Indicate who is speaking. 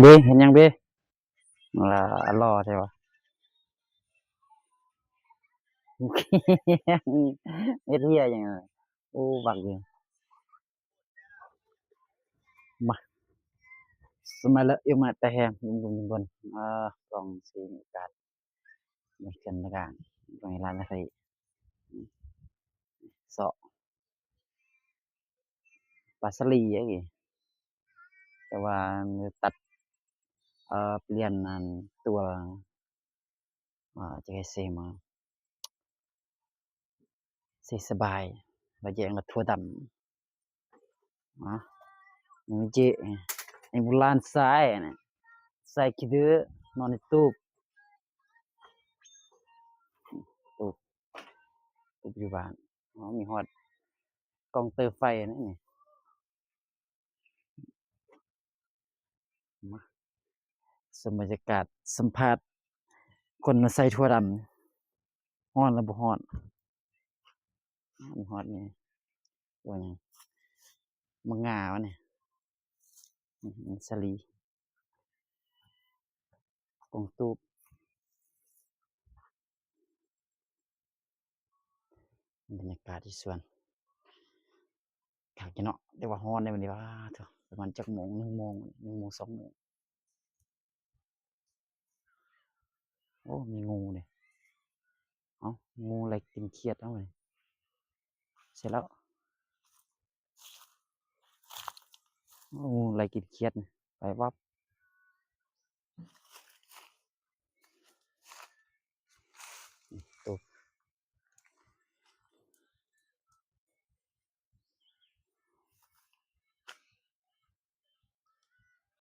Speaker 1: เบ้เห็นยังเบ้รอใช่ปะเฮ็ดเหี้ยหยังอะโอ้บักอยู่มาsemalam yung mata hem yumbun-yumbun kong singkat mission na kan pangilan na kay so pasali lagi แต่ว่าตัดเปลี่ยนอันตัวจะให้เซมาเซสบายแล้วแยงละทั่วดำนี่เจไอ้บุลานซ้ายน่ะซ้ายคิดเด้อนอนในตู้ตู้อยู่บ้านมีฮอดกล้องเตอร์ไฟนะนี่มาบรรยากาศสัมภาษณ์คนมาใส่ทั่วดำฮ้อนแล้วบ่ฮ้อนฮอดนี่ตัวหยังมะง่าวะนี่สลีกงตูบบรรยากาศที่สวนคักอยู่เนาะแต่ว่าฮ้อนได้บัดนี้ว้าเถอะประมาณจักโมง1โมง1โมง2โมงโอ้มีงูนี่เอ้างูไล่กินเขียดเอ้านี่เสร็จแล้วงูไล่กินเขียดนี่ไปวับ